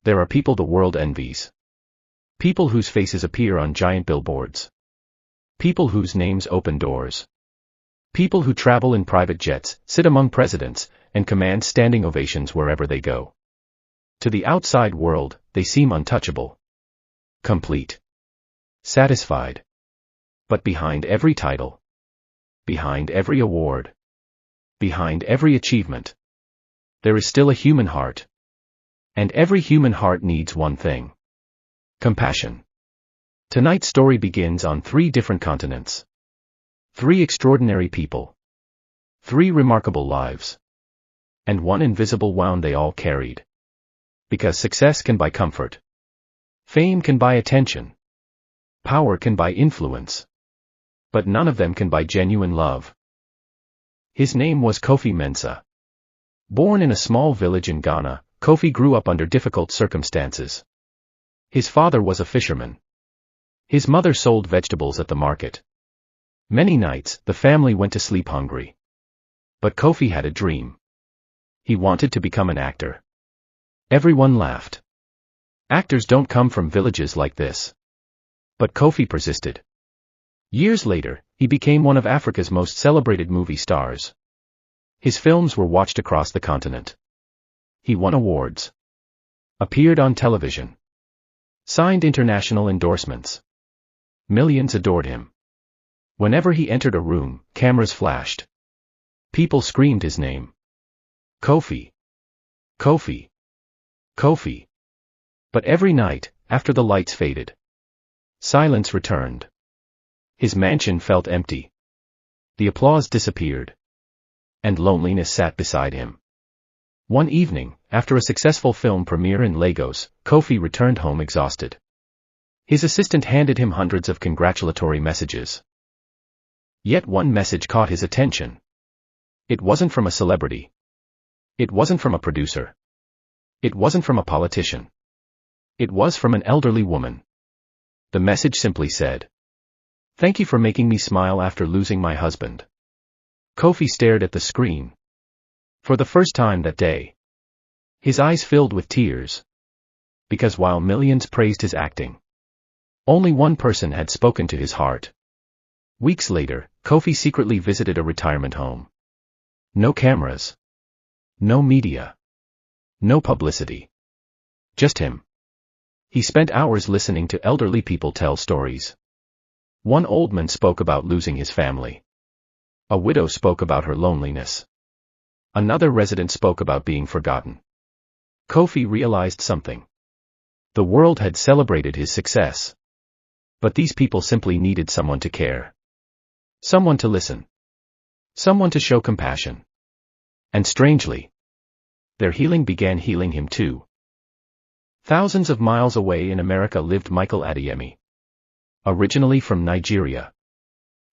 There are people the world envies. People whose faces appear on giant billboards. People whose names open doors. People who travel in private jets, sit among presidents, and command standing ovations wherever they go. To the outside world, they seem untouchable. Complete. Satisfied. But behind every title, behind every award, behind every achievement, there is still a human heart. And every human heart needs one thing: compassion. Tonight's story begins on 3 different continents. 3 extraordinary people. 3 remarkable lives. And one invisible wound they all carried. Because success can buy comfort. Fame can buy attention. Power can buy influence. But none of them can buy genuine love. His name was Kofi Mensah. Born in a small village in Ghana, Kofi grew up under difficult circumstances. His father was a fisherman. His mother sold vegetables at the market. Many nights, the family went to sleep hungry. But Kofi had a dream. He wanted to become an actor. Everyone laughed. Actors don't come from villages like this. But Kofi persisted. Years later, he became one of Africa's most celebrated movie stars. His films were watched across the continent. He won awards. Appeared on television. Signed international endorsements. Millions adored him. Whenever he entered a room, cameras flashed. People screamed his name. Kofi. Kofi. Kofi. But every night, after the lights faded, silence returned. His mansion felt empty. The applause disappeared. And loneliness sat beside him. One evening, after a successful film premiere in Lagos, Kofi returned home exhausted. His assistant handed him hundreds of congratulatory messages. Yet one message caught his attention. It wasn't from a celebrity. It wasn't from a producer. It wasn't from a politician. It was from an elderly woman. The message simply said, "Thank you for making me smile after losing my husband." Kofi stared at the screen. For the first time that day, his eyes filled with tears. Because while millions praised his acting, only one person had spoken to his heart. Weeks later, Kofi secretly visited a retirement home. No cameras. No media. No publicity. Just him. He spent hours listening to elderly people tell stories. One old man spoke about losing his family. A widow spoke about her loneliness. Another resident spoke about being forgotten. Kofi realized something. The world had celebrated his success. But these people simply needed someone to care. Someone to listen. Someone to show compassion. And strangely, their healing began healing him too. Thousands of miles away in America lived Michael Adeyemi. Originally from Nigeria.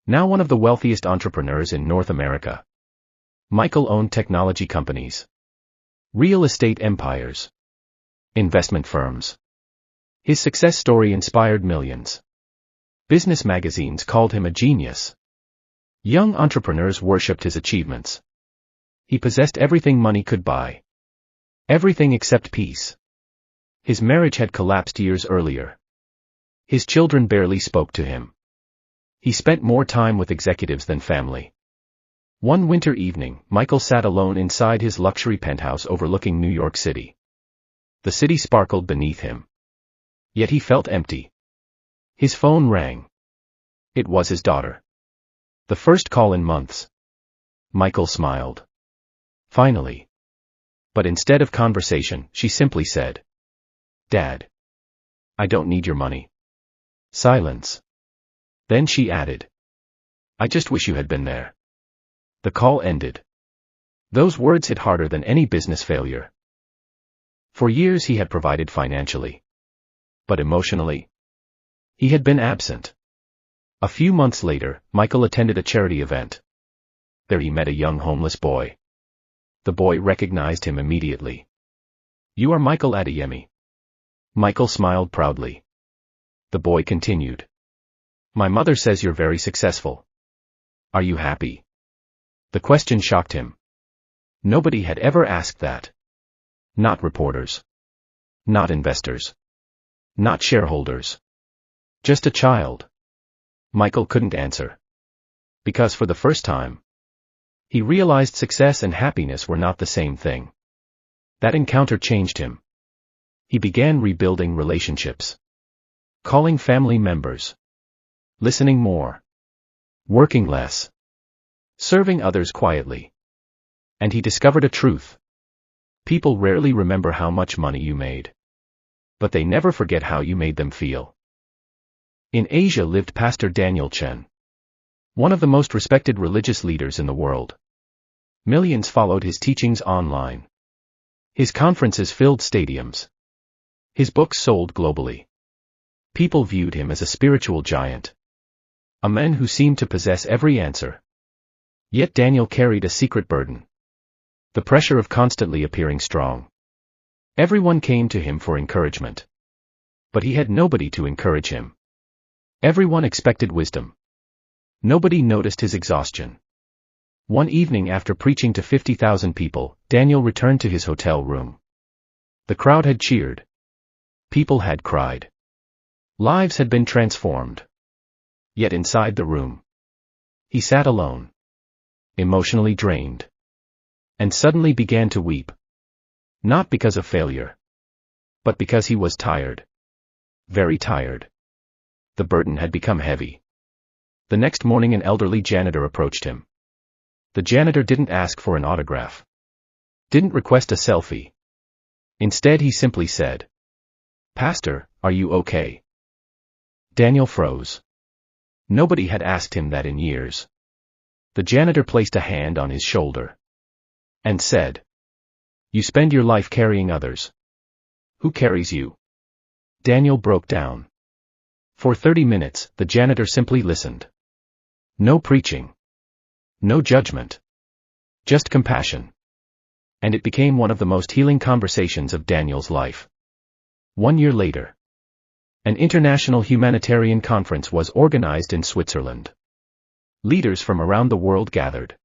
Now one of the wealthiest entrepreneurs in North America. Michael owned technology companies, real estate empires, investment firms. His success story inspired millions. Business magazines called him a genius. Young entrepreneurs worshipped his achievements. He possessed everything money could buy. Everything except peace. His marriage had collapsed years earlier. His children barely spoke to him. He spent more time with executives than family. One winter evening, Michael sat alone inside his luxury penthouse overlooking New York City. The city sparkled beneath him. Yet he felt empty. His phone rang. It was his daughter. The first call in months. Michael smiled. Finally. But instead of conversation, she simply said, "Dad. I don't need your money." Silence. Then she added, "I just wish you had been there." The call ended. Those words hit harder than any business failure. For years he had provided financially. But emotionally, he had been absent. A few months later, Michael attended a charity event. There he met a young homeless boy. The boy recognized him immediately. "You are Michael Adeyemi." Michael smiled proudly. The boy continued, "My mother says you're very successful. Are you happy?" The question shocked him. Nobody had ever asked that. Not reporters. Not investors. Not shareholders. Just a child. Michael couldn't answer. Because for the first time, he realized success and happiness were not the same thing. That encounter changed him. He began rebuilding relationships. Calling family members. Listening more. Working less. Serving others quietly. And he discovered a truth. People rarely remember how much money you made. But they never forget how you made them feel. In Asia lived Pastor Daniel Chen. One of the most respected religious leaders in the world. Millions followed his teachings online. His conferences filled stadiums. His books sold globally. People viewed him as a spiritual giant. A man who seemed to possess every answer. Yet Daniel carried a secret burden. The pressure of constantly appearing strong. Everyone came to him for encouragement. But he had nobody to encourage him. Everyone expected wisdom. Nobody noticed his exhaustion. One evening after preaching to 50,000 people, Daniel returned to his hotel room. The crowd had cheered. People had cried. Lives had been transformed. Yet inside the room, he sat alone. Emotionally drained. And suddenly began to weep. Not because of failure. But because he was tired. Very tired. The burden had become heavy. The next morning an elderly janitor approached him. The janitor didn't ask for an autograph. Didn't request a selfie. Instead he simply said, "Pastor, are you okay?" Daniel froze. Nobody had asked him that in years. The janitor placed a hand on his shoulder. And said, "You spend your life carrying others. Who carries you?" Daniel broke down. For 30 minutes, the janitor simply listened. No preaching. No judgment. Just compassion. And it became one of the most healing conversations of Daniel's life. 1 year later, an international humanitarian conference was organized in Switzerland. Leaders from around the world gathered.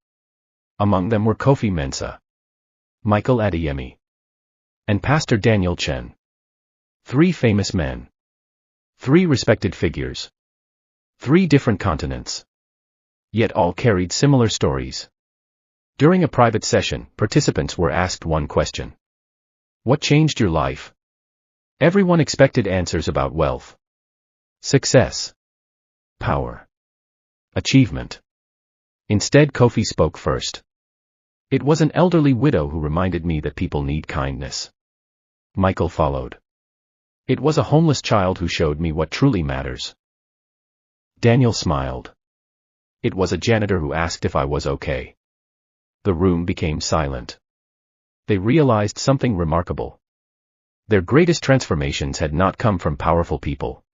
Among them were Kofi Mensah, Michael Adeyemi, and Pastor Daniel Chen. 3 famous men. 3 respected figures. 3 different continents. Yet all carried similar stories. During a private session, participants were asked one question. What changed your life? Everyone expected answers about wealth, success, power, achievement. Instead, Kofi spoke first. It was an elderly widow who reminded me that people need kindness. Michael followed. It was a homeless child who showed me what truly matters. Daniel smiled. It was a janitor who asked if I was okay. The room became silent. They realized something remarkable. Their greatest transformations had not come from powerful people.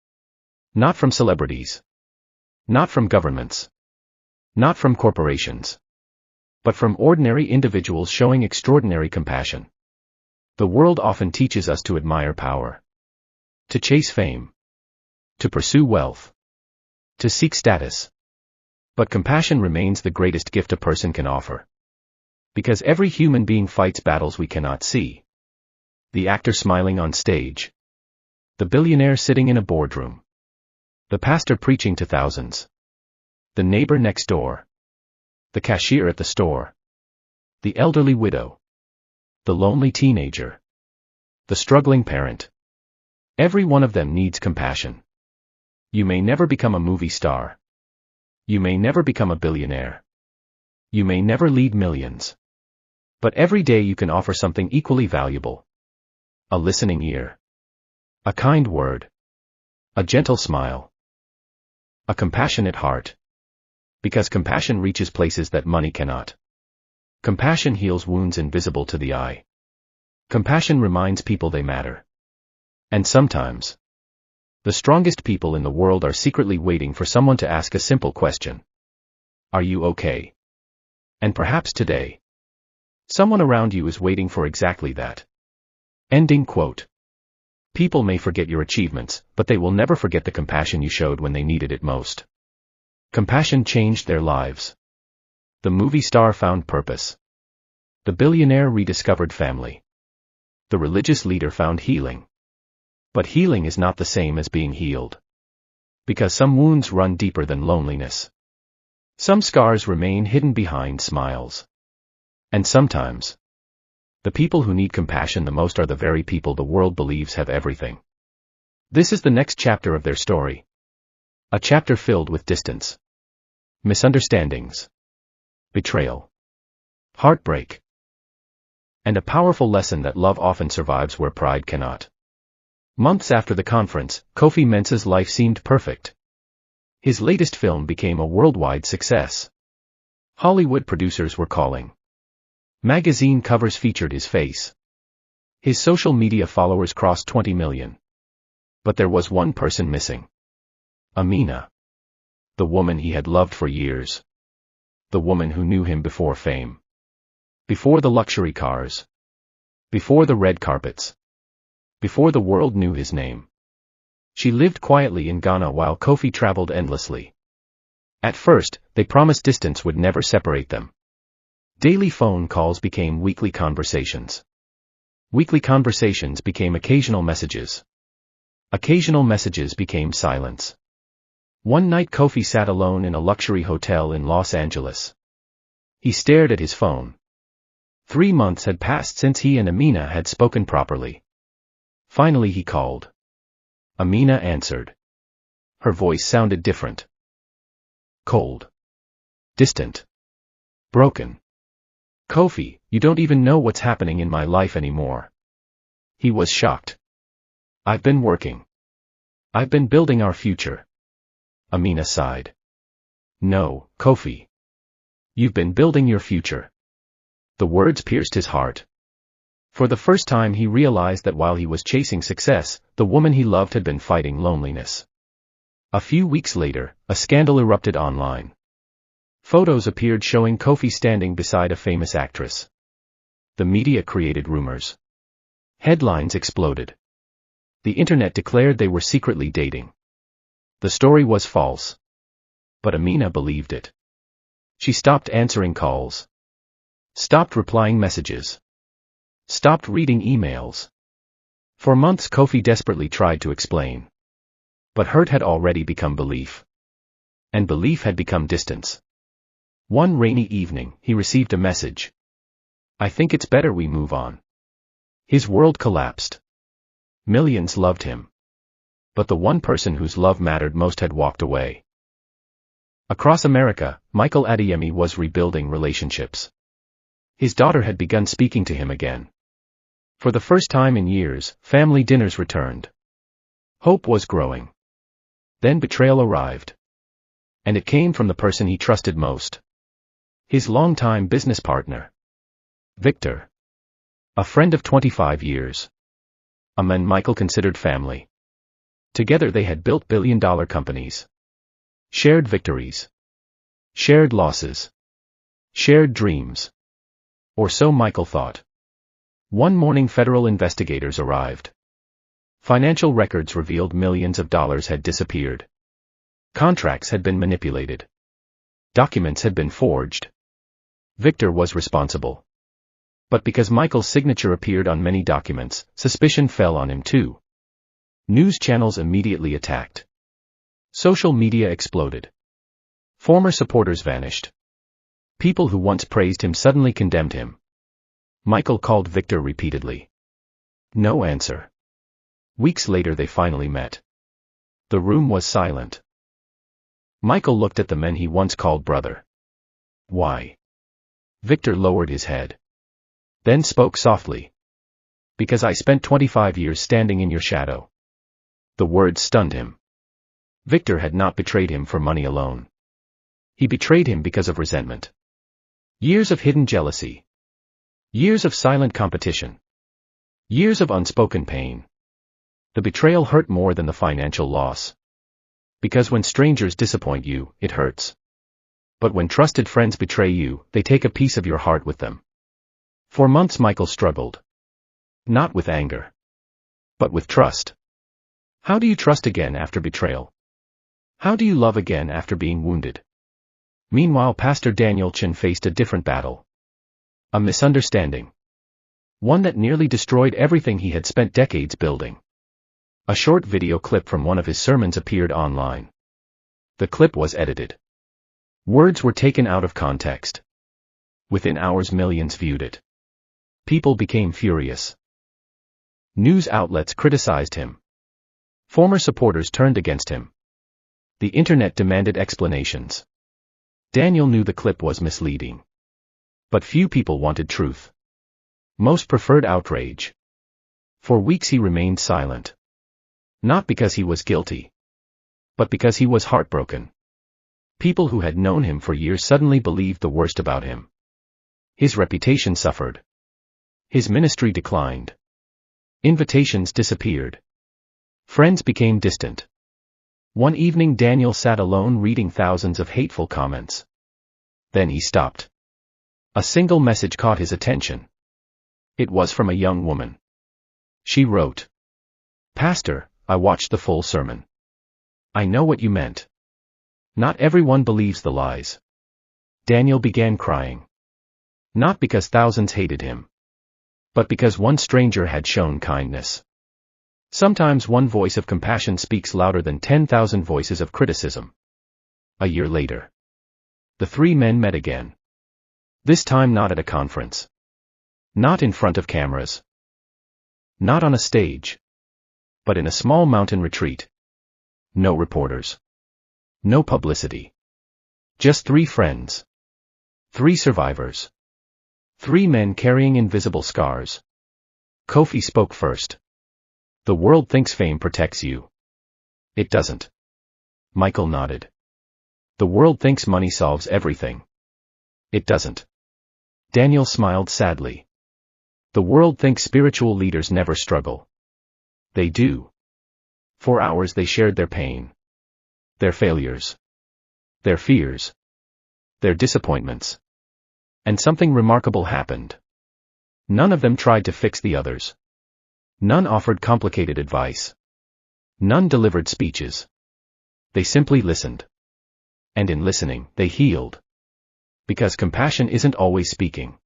Not from celebrities. Not from governments. Not from corporations. But from ordinary individuals showing extraordinary compassion. The world often teaches us to admire power. To chase fame. To pursue wealth. To seek status. But compassion remains the greatest gift a person can offer. Because every human being fights battles we cannot see. The actor smiling on stage. The billionaire sitting in a boardroom. The pastor preaching to thousands. The neighbor next door. The cashier at the store. The elderly widow. The lonely teenager. The struggling parent. Every one of them needs compassion. You may never become a movie star. You may never become a billionaire. You may never lead millions. But every day you can offer something equally valuable. A listening ear. A kind word. A gentle smile. A compassionate heart. Because compassion reaches places that money cannot. Compassion heals wounds invisible to the eye. Compassion reminds people they matter. And sometimes, the strongest people in the world are secretly waiting for someone to ask a simple question. Are you okay? And perhaps today, someone around you is waiting for exactly that. Ending quote. People may forget your achievements, but they will never forget the compassion you showed when they needed it most. Compassion changed their lives. The movie star found purpose. The billionaire rediscovered family. The religious leader found healing. But healing is not the same as being healed. Because some wounds run deeper than loneliness. Some scars remain hidden behind smiles. And sometimes, the people who need compassion the most are the very people the world believes have everything. This is the next chapter of their story. A chapter filled with distance, misunderstandings, betrayal, heartbreak, and a powerful lesson that love often survives where pride cannot. Months after the conference, Kofi Mensah's life seemed perfect. His latest film became a worldwide success. Hollywood producers were calling. Magazine covers featured his face. His social media followers crossed 20 million. But there was one person missing. Amina. The woman he had loved for years. The woman who knew him before fame. Before the luxury cars. Before the red carpets. Before the world knew his name. She lived quietly in Ghana while Kofi traveled endlessly. At first, they promised distance would never separate them. Daily phone calls became weekly conversations. Weekly conversations became occasional messages. Occasional messages became silence. One night Kofi sat alone in a luxury hotel in Los Angeles. He stared at his phone. 3 months had passed since he and Amina had spoken properly. Finally he called. Amina answered. Her voice sounded different. Cold. Distant. Broken. Kofi, you don't even know what's happening in my life anymore. He was shocked. I've been working. I've been building our future. Amina sighed. No, Kofi. You've been building your future. The words pierced his heart. For the first time he realized that while he was chasing success, the woman he loved had been fighting loneliness. A few weeks later, a scandal erupted online. Photos appeared showing Kofi standing beside a famous actress. The media created rumors. Headlines exploded. The internet declared they were secretly dating. The story was false. But Amina believed it. She stopped answering calls. Stopped replying messages. Stopped reading emails. For months Kofi desperately tried to explain. But hurt had already become belief. And belief had become distance. One rainy evening, he received a message. I think it's better we move on. His world collapsed. Millions loved him. But the one person whose love mattered most had walked away. Across America, Michael Adeyemi was rebuilding relationships. His daughter had begun speaking to him again. For the first time in years, family dinners returned. Hope was growing. Then betrayal arrived. And it came from the person he trusted most. His longtime business partner. Victor. A friend of 25 years. A man Michael considered family. Together they had built billion-dollar companies. Shared victories. Shared losses. Shared dreams. Or so Michael thought. One morning federal investigators arrived. Financial records revealed millions of dollars had disappeared. Contracts had been manipulated. Documents had been forged. Victor was responsible. But because Michael's signature appeared on many documents, suspicion fell on him too. News channels immediately attacked. Social media exploded. Former supporters vanished. People who once praised him suddenly condemned him. Michael called Victor repeatedly. No answer. Weeks later they finally met. The room was silent. Michael looked at the men he once called brother. Why? Victor lowered his head. Then spoke softly. Because I spent 25 years standing in your shadow. The words stunned him. Victor had not betrayed him for money alone. He betrayed him because of resentment. Years of hidden jealousy. Years of silent competition. Years of unspoken pain. The betrayal hurt more than the financial loss. Because when strangers disappoint you, it hurts. But when trusted friends betray you, they take a piece of your heart with them. For months Michael struggled. Not with anger. But with trust. How do you trust again after betrayal? How do you love again after being wounded? Meanwhile Pastor Daniel Chin faced a different battle. A misunderstanding. One that nearly destroyed everything he had spent decades building. A short video clip from one of his sermons appeared online. The clip was edited. Words were taken out of context. Within hours, millions viewed it. People became furious. News outlets criticized him. Former supporters turned against him. The internet demanded explanations. Daniel knew the clip was misleading. But few people wanted truth. Most preferred outrage. For weeks he remained silent. Not because he was guilty, but because he was heartbroken. People who had known him for years suddenly believed the worst about him. His reputation suffered. His ministry declined. Invitations disappeared. Friends became distant. One evening Daniel sat alone reading thousands of hateful comments. Then he stopped. A single message caught his attention. It was from a young woman. She wrote, "Pastor, I watched the full sermon. I know what you meant. Not everyone believes the lies." Daniel began crying. Not because thousands hated him, but because one stranger had shown kindness. Sometimes one voice of compassion speaks louder than 10,000 voices of criticism. A year later, the three men met again. This time not at a conference. Not in front of cameras. Not on a stage. But in a small mountain retreat. No reporters. No publicity. Just three friends. Three survivors. Three men carrying invisible scars. Kofi spoke first. "The world thinks fame protects you. It doesn't." Michael nodded. "The world thinks money solves everything. It doesn't." Daniel smiled sadly. "The world thinks spiritual leaders never struggle. They do." For hours they shared their pain. Their failures. Their fears. Their disappointments. And something remarkable happened. None of them tried to fix the others. None offered complicated advice. None delivered speeches. They simply listened. And in listening, they healed. Because compassion isn't always speaking.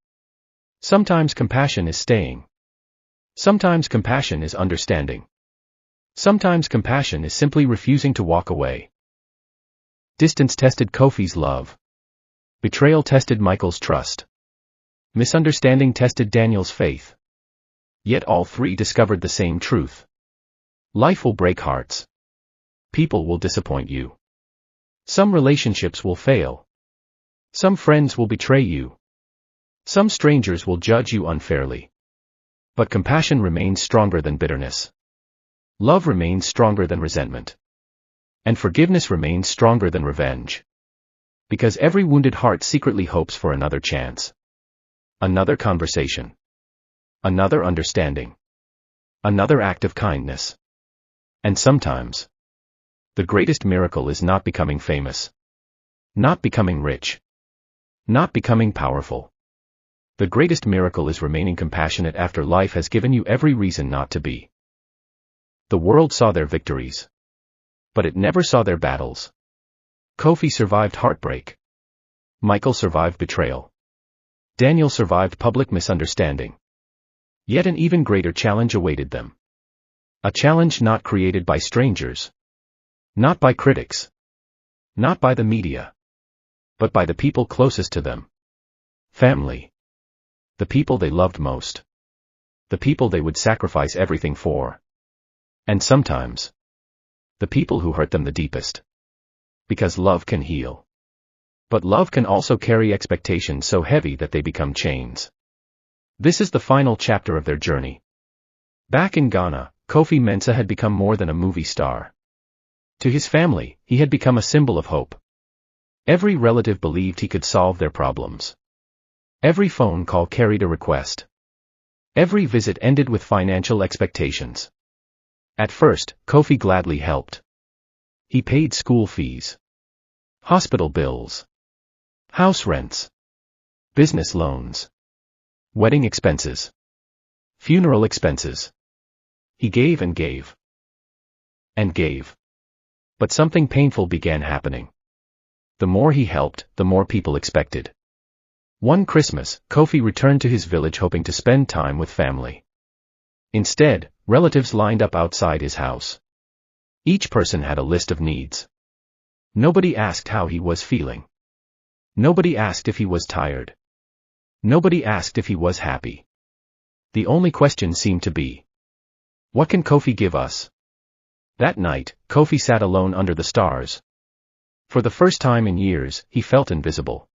Sometimes compassion is staying. Sometimes compassion is understanding. Sometimes compassion is simply refusing to walk away. Distance tested Kofi's love. Betrayal tested Michael's trust. Misunderstanding tested Daniel's faith. Yet all three discovered the same truth. Life will break hearts. People will disappoint you. Some relationships will fail. Some friends will betray you. Some strangers will judge you unfairly. But compassion remains stronger than bitterness. Love remains stronger than resentment. And forgiveness remains stronger than revenge. Because every wounded heart secretly hopes for another chance. Another conversation. Another understanding. Another act of kindness. And sometimes, the greatest miracle is not becoming famous. Not becoming rich. Not becoming powerful. The greatest miracle is remaining compassionate after life has given you every reason not to be. The world saw their victories. But it never saw their battles. Kofi survived heartbreak. Michael survived betrayal. Daniel survived public misunderstanding. Yet an even greater challenge awaited them. A challenge not created by strangers. Not by critics. Not by the media. But by the people closest to them. Family. The people they loved most. The people they would sacrifice everything for. And sometimes, the people who hurt them the deepest. Because love can heal. But love can also carry expectations so heavy that they become chains. This is the final chapter of their journey. Back in Ghana, Kofi Mensah had become more than a movie star. To his family, he had become a symbol of hope. Every relative believed he could solve their problems. Every phone call carried a request. Every visit ended with financial expectations. At first, Kofi gladly helped. He paid school fees, hospital bills, house rents, business loans, wedding expenses, funeral expenses. He gave and gave. And gave. But something painful began happening. The more he helped, the more people expected. One Christmas, Kofi returned to his village hoping to spend time with family. Instead, relatives lined up outside his house. Each person had a list of needs. Nobody asked how he was feeling. Nobody asked if he was tired. Nobody asked if he was happy. The only question seemed to be, what can Kofi give us? That night, Kofi sat alone under the stars. For the first time in years, he felt invisible.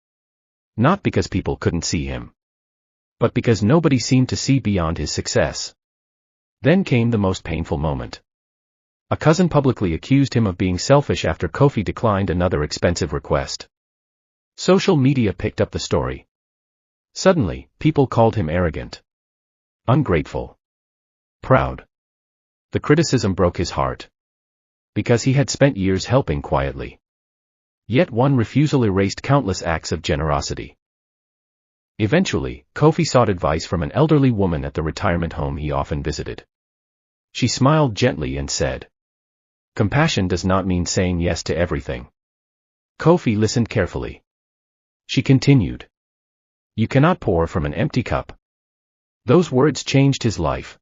Not because people couldn't see him, but because nobody seemed to see beyond his success. Then came the most painful moment. A cousin publicly accused him of being selfish after Kofi declined another expensive request. Social media picked up the story. Suddenly, people called him arrogant, ungrateful, proud. The criticism broke his heart. Because he had spent years helping quietly. Yet one refusal erased countless acts of generosity. Eventually, Kofi sought advice from an elderly woman at the retirement home he often visited. She smiled gently and said, "Compassion does not mean saying yes to everything." Kofi listened carefully. She continued, "You cannot pour from an empty cup." Those words changed his life.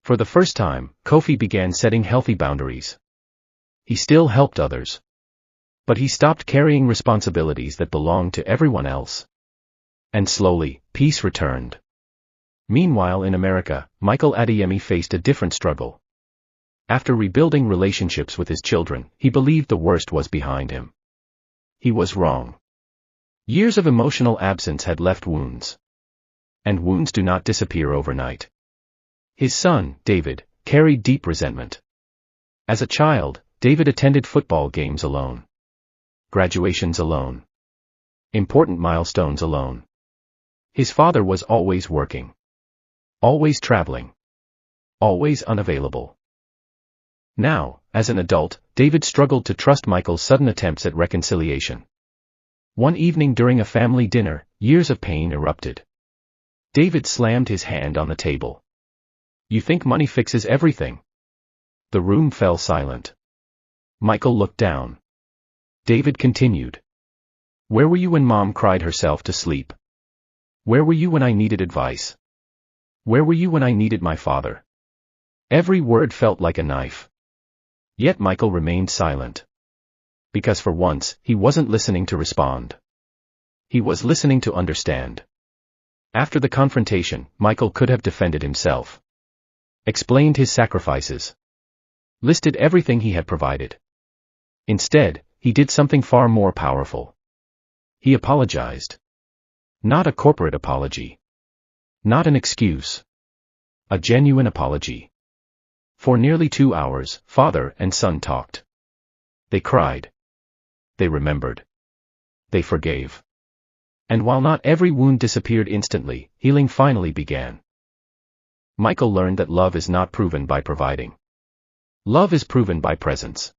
For the first time, Kofi began setting healthy boundaries. He still helped others. But he stopped carrying responsibilities that belonged to everyone else. And slowly, peace returned. Meanwhile in America, Michael Adeyemi faced a different struggle. After rebuilding relationships with his children, he believed the worst was behind him. He was wrong. Years of emotional absence had left wounds. And wounds do not disappear overnight. His son, David, carried deep resentment. As a child, David attended football games alone. Graduations alone. Important milestones alone. His father was always working. Always traveling. Always unavailable. Now, as an adult, David struggled to trust Michael's sudden attempts at reconciliation. One evening during a family dinner, years of pain erupted. David slammed his hand on the table. "You think money fixes everything?" The room fell silent. Michael looked down. David continued. "Where were you when Mom cried herself to sleep? Where were you when I needed advice? Where were you when I needed my father?" Every word felt like a knife. Yet Michael remained silent. Because for once, he wasn't listening to respond. He was listening to understand. After the confrontation, Michael could have defended himself. Explained his sacrifices. Listed everything he had provided. Instead, he did something far more powerful. He apologized. Not a corporate apology. Not an excuse. A genuine apology. For nearly 2 hours, father and son talked. They cried. They remembered. They forgave. And while not every wound disappeared instantly, healing finally began. Michael learned that love is not proven by providing. Love is proven by presence.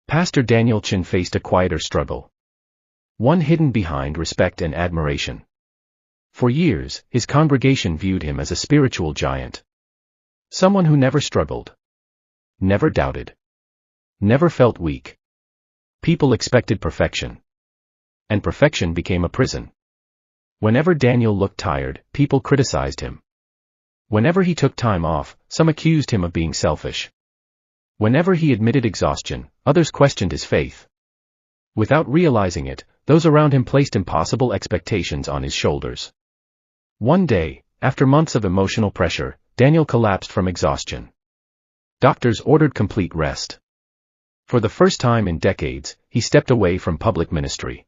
Pastor Daniel Chin faced a quieter struggle. One hidden behind respect and admiration. For years, his congregation viewed him as a spiritual giant. Someone who never struggled. Never doubted. Never felt weak. People expected perfection. And perfection became a prison. Whenever Daniel looked tired, people criticized him. Whenever he took time off, some accused him of being selfish. Whenever he admitted exhaustion, others questioned his faith. Without realizing it, those around him placed impossible expectations on his shoulders. One day, after months of emotional pressure, Daniel collapsed from exhaustion. Doctors ordered complete rest. For the first time in decades, he stepped away from public ministry.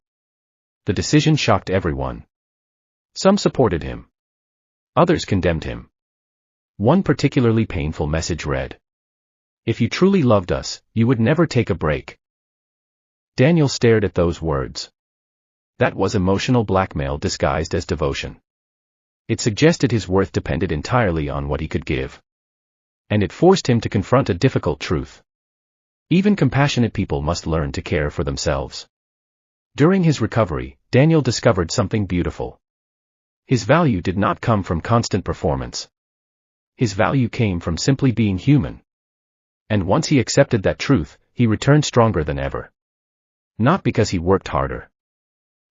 The decision shocked everyone. Some supported him. Others condemned him. One particularly painful message read, "If you truly loved us, you would never take a break." Daniel stared at those words. That was emotional blackmail disguised as devotion. It suggested his worth depended entirely on what he could give. And it forced him to confront a difficult truth. Even compassionate people must learn to care for themselves. During his recovery, Daniel discovered something beautiful. His value did not come from constant performance. His value came from simply being human. And once he accepted that truth, he returned stronger than ever. Not because he worked harder,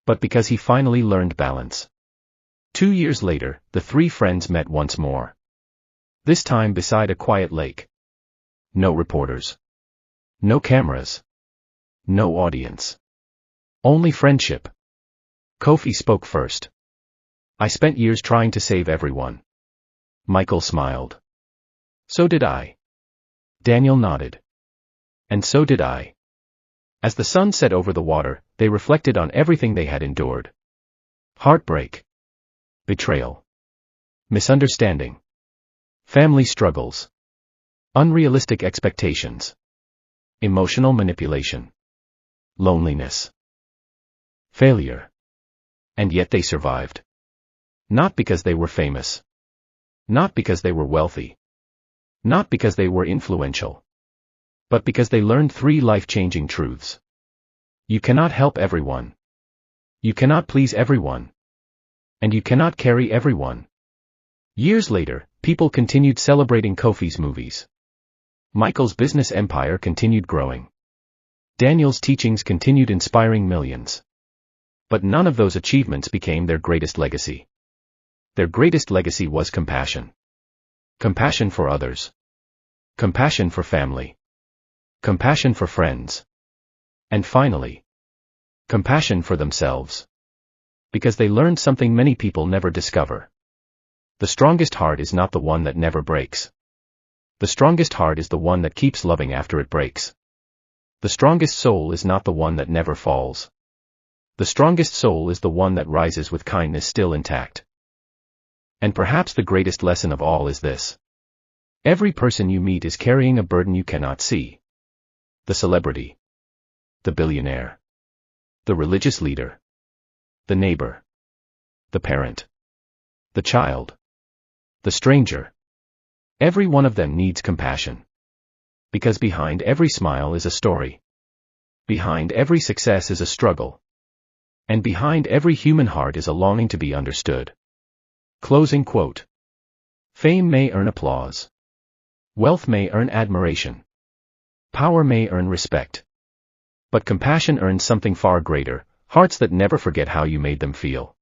but because he finally learned balance. 2 years later, the three friends met once more. This time beside a quiet lake. No reporters. No cameras. No audience. Only friendship. Kofi spoke first. I spent years trying to save everyone. Michael smiled. So did I. Daniel nodded. And so did I. As the sun set over the water, they reflected on everything they had endured. Heartbreak. Betrayal. Misunderstanding. Family struggles. Unrealistic expectations. Emotional manipulation. Loneliness. Failure. And yet they survived. Not because they were famous. Not because they were wealthy. Not because they were influential. But because they learned 3 life-changing truths. You cannot help everyone. You cannot please everyone. And you cannot carry everyone. Years later, people continued celebrating Kofi's movies. Michael's business empire continued growing. Daniel's teachings continued inspiring millions. But none of those achievements became their greatest legacy. Their greatest legacy was compassion. Compassion for others. Compassion for family. Compassion for friends. And finally, compassion for themselves. Because they learned something many people never discover. The strongest heart is not the one that never breaks. The strongest heart is the one that keeps loving after it breaks. The strongest soul is not the one that never falls. The strongest soul is the one that rises with kindness still intact. And perhaps the greatest lesson of all is this. Every person you meet is carrying a burden you cannot see. The celebrity. The billionaire. The religious leader. The neighbor. The parent. The child. The stranger. Every one of them needs compassion. Because behind every smile is a story. Behind every success is a struggle. And behind every human heart is a longing to be understood. Closing quote. Fame may earn applause. Wealth may earn admiration. Power may earn respect. But compassion earns something far greater, hearts that never forget how you made them feel.